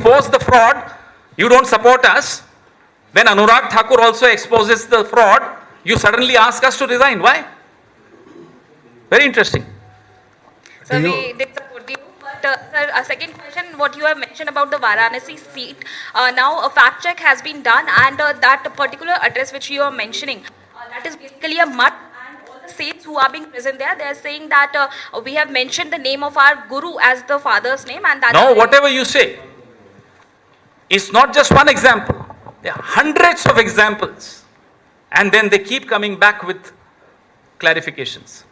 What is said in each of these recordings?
expose the fraud, you don't support us. When Anurag Thakur also exposes the fraud, you suddenly ask us to resign. Why? Very interesting. So we did support you. But sir, a second question, what you have mentioned about the Varanasi seat. Now a fact check has been done, and that particular address which you are mentioning, that is basically a mud. And all the saints who are being present there, they are saying that we have mentioned the name of our guru as the father's name, and that. No, whatever you say, it's not just one example. There are hundreds of examples. And then they keep coming back with clarifications.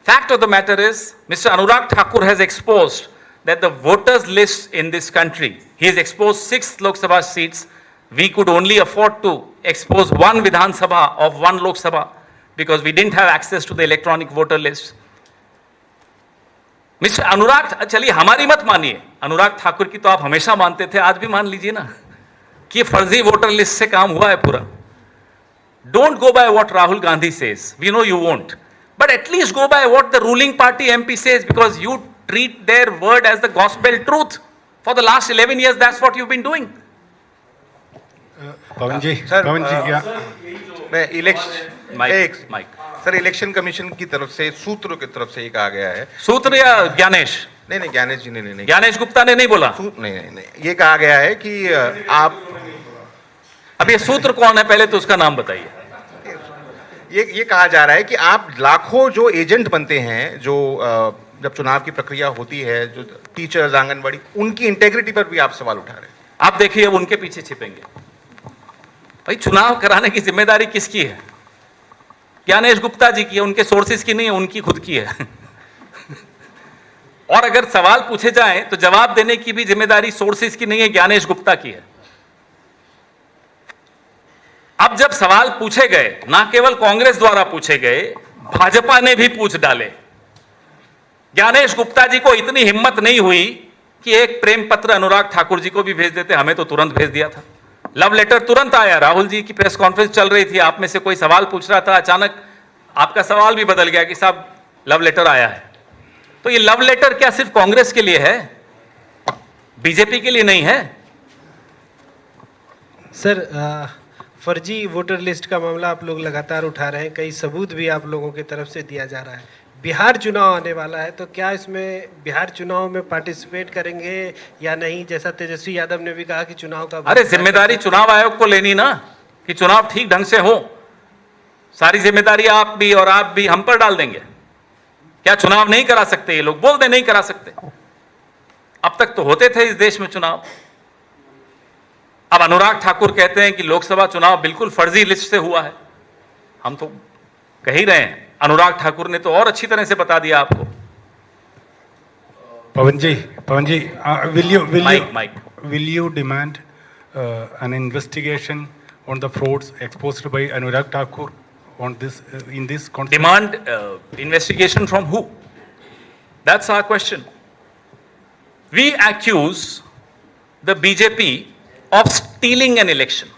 Fact of the matter is, Mr. Anurag Thakur has exposed that the voters list in this country, he has exposed 6 Lok Sabha seats. We could only afford to expose 1 Vidhan Sabha of 1 Lok Sabha because we didn't have access to the electronic voter list. Mr. Anurag, चलिए हमारी मत मानिए, अनुराग ठाकुर की तो आप हमेशा मानते थे, आज भी मान लीजिए ना कि फर्जी वोटर लिस्ट से काम हुआ है पूरा. Don't go by what Rahul Gandhi says. We know you won't. But at least go by what the ruling party MP says, because you treat their word as the gospel truth. For the last 11 years, that's what you've been doing. पवन जी क्या मैं election mike sir election commission की तरफ से सूत्रों की तरफ से ये कहा गया है. सूत्र या ज्ञानेश? नहीं ज्ञानेश जी नहीं ज्ञानेश गुप्ता ने नहीं बोला. नहीं ये कहा गया है कि आप अब ये सूत्र कौन है, पहले तो उसका नाम बताइए. ये कहा जा रहा है कि आप लाखों जो एजेंट बनते हैं, जो जब चुनाव की प्रक्रिया होती है, जो टीचर्स, आंगनबाड़ी, उनकी इंटेग्रिटी पर भी आप सवाल उठा रहे हैं. आप देखिए अब उनके पीछे छिपेंगे. भाई चुनाव कराने की जिम्मेदारी किसकी है? ज्ञानेश गुप्ता जी की है, उनके सोर्सेज की नहीं है, उनकी खुद की है. और अगर सवाल पूछे जाएं तो जवाब देने की भी जिम्मेदारी सोर्सेज की नहीं है, ज्ञानेश गुप्ता की है. अब जब सवाल पूछे गए, ना केवल कांग्रेस द्वारा पूछे गए, भाजपा ने भी पूछ डाले. ज्ञानेश गुप्ता जी को इतनी हिम्मत नहीं हुई कि एक प्रेम पत्र अनुराग ठाकुर जी को भी भेज देते. हमें तो तुरंत भेज दिया था. लव लेटर तुरंत आया. राहुल जी की प्रेस कॉन्फ्रेंस चल रही थी, आप में से कोई सवाल पूछ रहा था, अचानक आपका सवाल भी बदल गया कि साहब लव लेटर आया है. तो ये लव लेटर क्या सिर्फ कांग्रेस के लिए है, बीजेपी के लिए नहीं है? सर फर्जी वोटर लिस्ट का मामला आप लोग लगातार उठा रहे हैं, कई सबूत भी आप लोगों की तरफ से दिया जा रहा है. बिहार चुनाव आने वाला है, तो क्या इसमें बिहार चुनाव में पार्टिसिपेट करेंगे या नहीं? जैसा तेजस्वी यादव ने भी कहा कि चुनाव का, अरे जिम्मेदारी चुनाव आयोग को लेनी ना, कि चुनाव ठीक ढंग से हो. सारी जिम्मेदारी आप भी और आप भी हम पर डाल देंगे. क्या चुनाव नहीं करा सकते? ये लोग बोल दे नहीं करा सकते. अब तक तो होते थे इस देश में चुनाव. अब अनुराग ठाकुर कहते हैं कि लोकसभा चुनाव बिल्कुल फर्जी लिस्ट से हुआ है. हम तो कह ही रहे हैं, अनुराग ठाकुर ने तो और अच्छी तरह से बता दिया आपको. पवन जी mic will you demand an investigation on the frauds exposed by Anurag Thakur on this in this context? Demand investigation from who? That's our question. We accuse the BJP of stealing an election.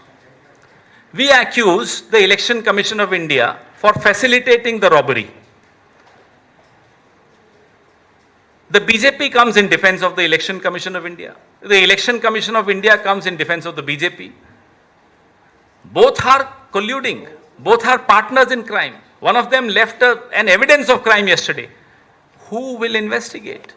We accuse the Election Commission of India for facilitating the robbery. The BJP comes in defense of the Election Commission of India. The Election Commission of India comes in defense of the BJP. Both are colluding. Both are partners in crime. One of them left an evidence of crime yesterday. Who will investigate?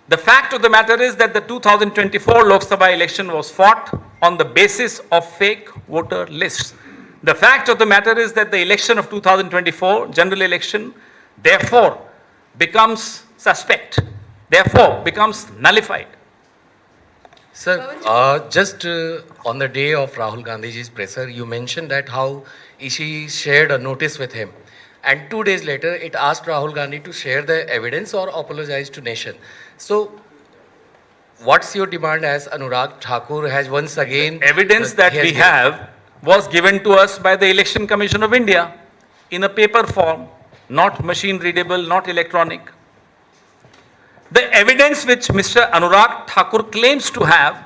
The fact of the matter is that the 2024 Lok Sabha election was fought on the basis of fake voter lists. The fact of the matter is that the election of 2024, general election, therefore becomes suspect, therefore becomes nullified. Sir, just on the day of Rahul Gandhi's presser, you mentioned that how she shared a notice with him. And 2 days later, it asked Rahul Gandhi to share the evidence or apologize to nation. So, what's your demand as Anurag Thakur has once again... Evidence that we have was given to us by the Election Commission of India in a paper form, not machine readable, not electronic. The evidence which Mr. Anurag Thakur claims to have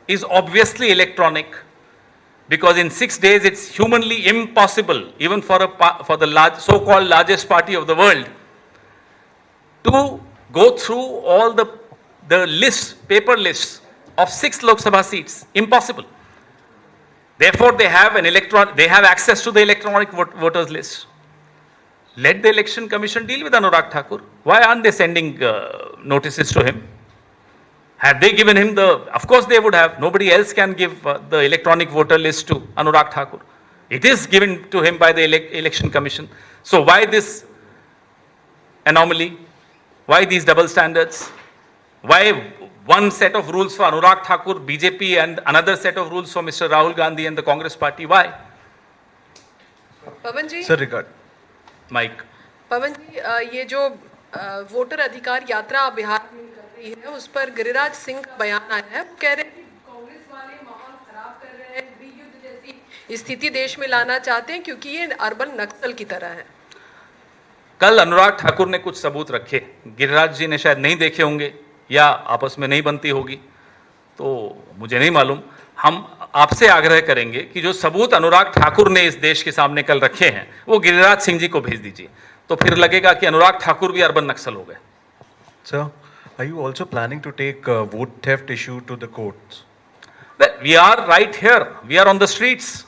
is obviously electronic, because in 6 days it's humanly impossible, even for the so-called largest party of the world, to go through all the the list, paper lists of 6 Lok Sabha seats. Impossible. Therefore, they have access to the electronic voters list. Let the election commission deal with Anurag Thakur. Why aren't they sending notices to him? Have they given him of course they would have. Nobody else can give the electronic voter list to Anurag Thakur. It is given to him by the election commission. So why this anomaly? Why these double standards? Why one set of rules for Anurag Thakur, BJP, and another set of rules for Mr. Rahul Gandhi and the Congress party? Why? Pavan ji, sir regard Mike. Pavan ji, ये जो voter अधिकार यात्रा बिहार में कर रही है, उस पर गिरिराज सिंह का बयान आया है। वो कह रहे हैं कि कांग्रेस वाले माहौल खराब कर रहे हैं, गृहयुद्ध जैसी स्थिति देश में लाना चाहते हैं, क्योंकि ये अर्बन नक्सल की तरह है। कल अनुराग ठाकुर ने कुछ सबूत रखे, गिरिराज जी ने शायद नहीं देखे होंगे या आपस में नहीं बनती होगी, तो मुझे नहीं मालूम। हम आपसे आग्रह करेंगे कि जो सबूत अनुराग ठाकुर ने इस देश के सामने कल रखे हैं वो गिरिराज सिंह जी को भेज दीजिए, तो फिर लगेगा कि अनुराग ठाकुर भी अर्बन नक्सल हो गए। Sir, are you also planning to take vote theft issue to the courts? Well, we are right here. We are on the streets.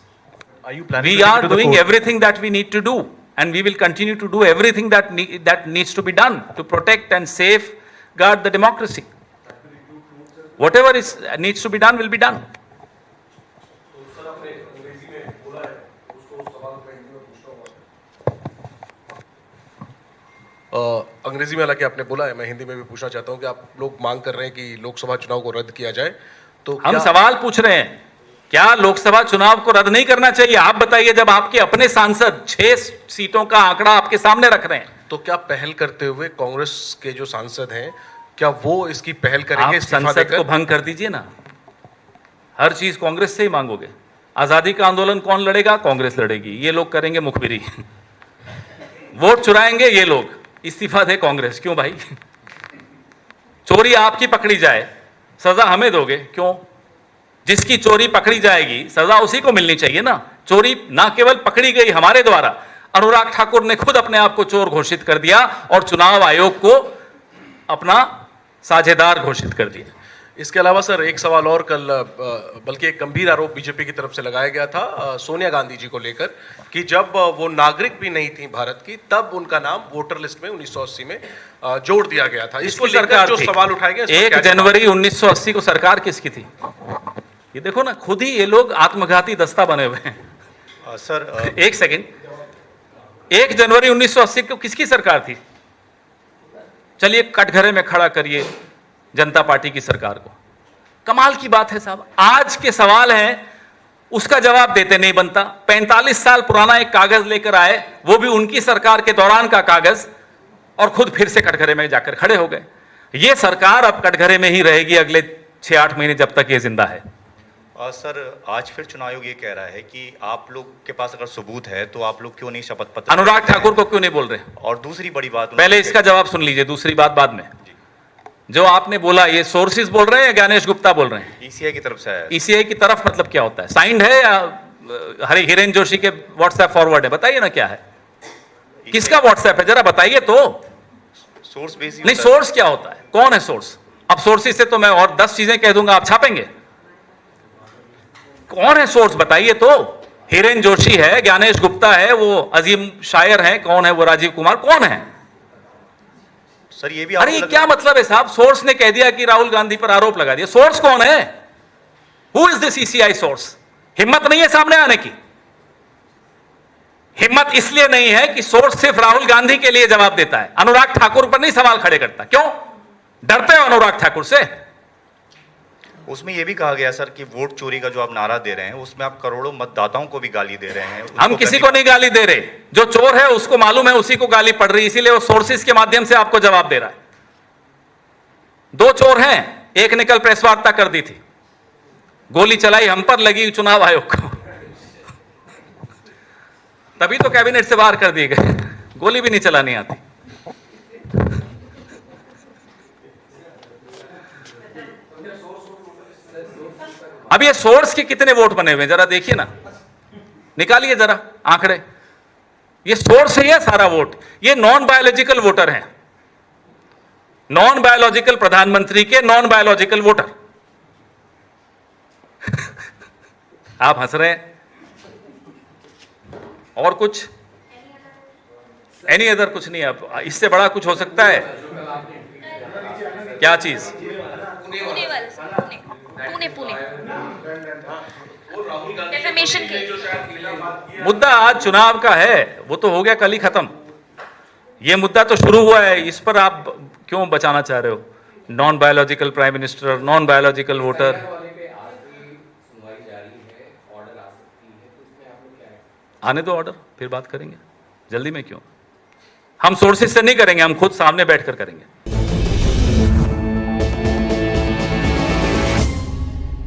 Are you planning We to take are it to the doing court? everything that we need to do, and we will continue to do everything that needs to be done to protect and safeguard the democracy. Whatever needs to be done will be done. अंग्रेजी में हालांकि आपने बोला है, मैं हिंदी में भी पूछना चाहता हूं कि आप लोग मांग कर रहे हैं कि लोकसभा चुनाव को रद्द किया जाए, तो हम क्या सवाल पूछ रहे हैं, क्या लोकसभा चुनाव को रद्द नहीं करना चाहिए? आप बताइए, जब आपके अपने सांसद 6 सीटों का आंकड़ा आपके सामने रख रहे हैं। तो क्या पहल करते हुए कांग्रेस के जो सांसद हैं, क्या वो इसकी पहल आप करेंगे इस्तीफा संसद को देकर? भंग कर दीजिए ना, हर चीज कांग्रेस से ही मांगोगे। आजादी का आंदोलन कौन लड़ेगा? कांग्रेस लड़ेगी। ये लोग करेंगे मुखबिरी। वोट चुराएंगे ये लोग, इस्तीफा दे कांग्रेस। क्यों भाई? चोरी आपकी पकड़ी जाए, सजा हमें दोगे क्यों? जिसकी चोरी पकड़ी जाएगी सजा उसी को मिलनी चाहिए ना। चोरी ना केवल पकड़ी गई हमारे द्वारा, अनुराग ठाकुर ने खुद अपने आप को चोर घोषित कर दिया और चुनाव आयोग को अपना साझेदार घोषित कर दिया। इसके अलावा सर एक सवाल और, कल बल्कि एक गंभीर आरोप बीजेपी की तरफ से लगाया गया था सोनिया गांधी जी को लेकर कि जब वो नागरिक भी नहीं थी भारत की, तब उनका नाम वोटर लिस्ट में 1980 में जोड़ दिया गया था। इसको लेकर जो सवाल उठाए गए, 1 जनवरी 1980 को सरकार किसकी थी? ये देखो ना, खुद ही ये लोग आत्मघाती दस्ता बने हुए हैं। सर एक सेकंड, 1 जनवरी 1980 को किसकी सरकार थी? चलिए कटघरे में खड़ा करिए जनता पार्टी की सरकार को। कमाल की बात है साहब, आज के सवाल हैं उसका जवाब देते नहीं बनता। 45 साल पुराना एक कागज लेकर आए, वो भी उनकी सरकार के दौरान का कागज, और खुद फिर से कटघरे में जाकर खड़े हो गए। ये सरकार अब कटघरे में ही रहेगी अगले 6-8 महीने, जब तक ये जिंदा है। सर, आज फिर चुनाव आयोग ये कह रहा है कि आप लोग के पास अगर सबूत है तो आप लोग क्यों नहीं शपथ पत्र? अनुराग ठाकुर को क्यों नहीं बोल रहे? और दूसरी बड़ी बात, पहले इसका जवाब सुन लीजिए, दूसरी बात बाद में। जो आपने बोला, ये सोर्सेज बोल रहे हैं या ज्ञानेश गुप्ता बोल रहे हैं? ईसीआई की तरफ से आया है। ईसीआई की तरफ मतलब क्या होता है? साइंड है या हिरेन जोशी के व्हाट्सएप फॉरवर्ड है? बताइए ना क्या है, किसका व्हाट्सएप है, जरा बताइए तो। सोर्स बेसिस नहीं, सोर्स क्या होता है? कौन है सोर्स? अब सोर्सेज से तो मैं और 10 चीजें कह दूंगा, आप छापेंगे। कौन है सोर्स बताइए तो। हिरेन जोशी है, ज्ञानेश गुप्ता है, वो अजीम शायर है, कौन है वो राजीव कुमार, कौन है? सर ये भी अरे ये क्या मतलब है साहब? सोर्स ने कह दिया कि राहुल गांधी पर आरोप लगा दिया। सोर्स कौन है? Who is this ECI source? हिम्मत नहीं है सामने आने की। हिम्मत इसलिए नहीं है कि सोर्स सिर्फ राहुल गांधी के लिए जवाब देता है, अनुराग ठाकुर पर नहीं सवाल खड़े करता। क्यों डरते हो अनुराग ठाकुर से? उसमें ये भी कहा गया सर कि वोट चोरी का जो आप नारा दे रहे हैं उसमें आप करोड़ों मतदाताओं को भी गाली दे रहे हैं। हम किसी को नहीं गाली दे रहे, जो चोर है उसको मालूम है, उसी को गाली पड़ रही, इसीलिए वो सोर्सेज के माध्यम से आपको जवाब दे रहा है। 2 चोर हैं, एक ने कल प्रेस वार्ता कर दी थी, गोली चलाई हम पर, लगी चुनाव आयोग को। तभी तो कैबिनेट से बाहर कर दिए गए, गोली भी नहीं चलानी आती। अब ये सोर्स के कितने वोट बने हुए हैं जरा देखिए ना, निकालिए जरा आंकड़े। ये सोर्स है सारा वोट, ये नॉन बायोलॉजिकल वोटर हैं। नॉन बायोलॉजिकल प्रधानमंत्री के नॉन बायोलॉजिकल वोटर। आप हंस रहे हैं। और कुछ एनी अदर कुछ नहीं। अब इससे बड़ा कुछ हो सकता है क्या चीज? पुणे वाले सर, पुणे पुणे डेफेमेशन के मुद्दा आज चुनाव का है, वो तो हो गया, कल ही खत्म। ये मुद्दा तो शुरू हुआ है, इस पर आप क्यों बचाना चाह रहे हो? Non biological prime minister, non biological voter. आने दो ऑर्डर, फिर बात करेंगे। जल्दी में क्यों? हम सोर्सेज से नहीं करेंगे, हम खुद सामने बैठकर करेंगे।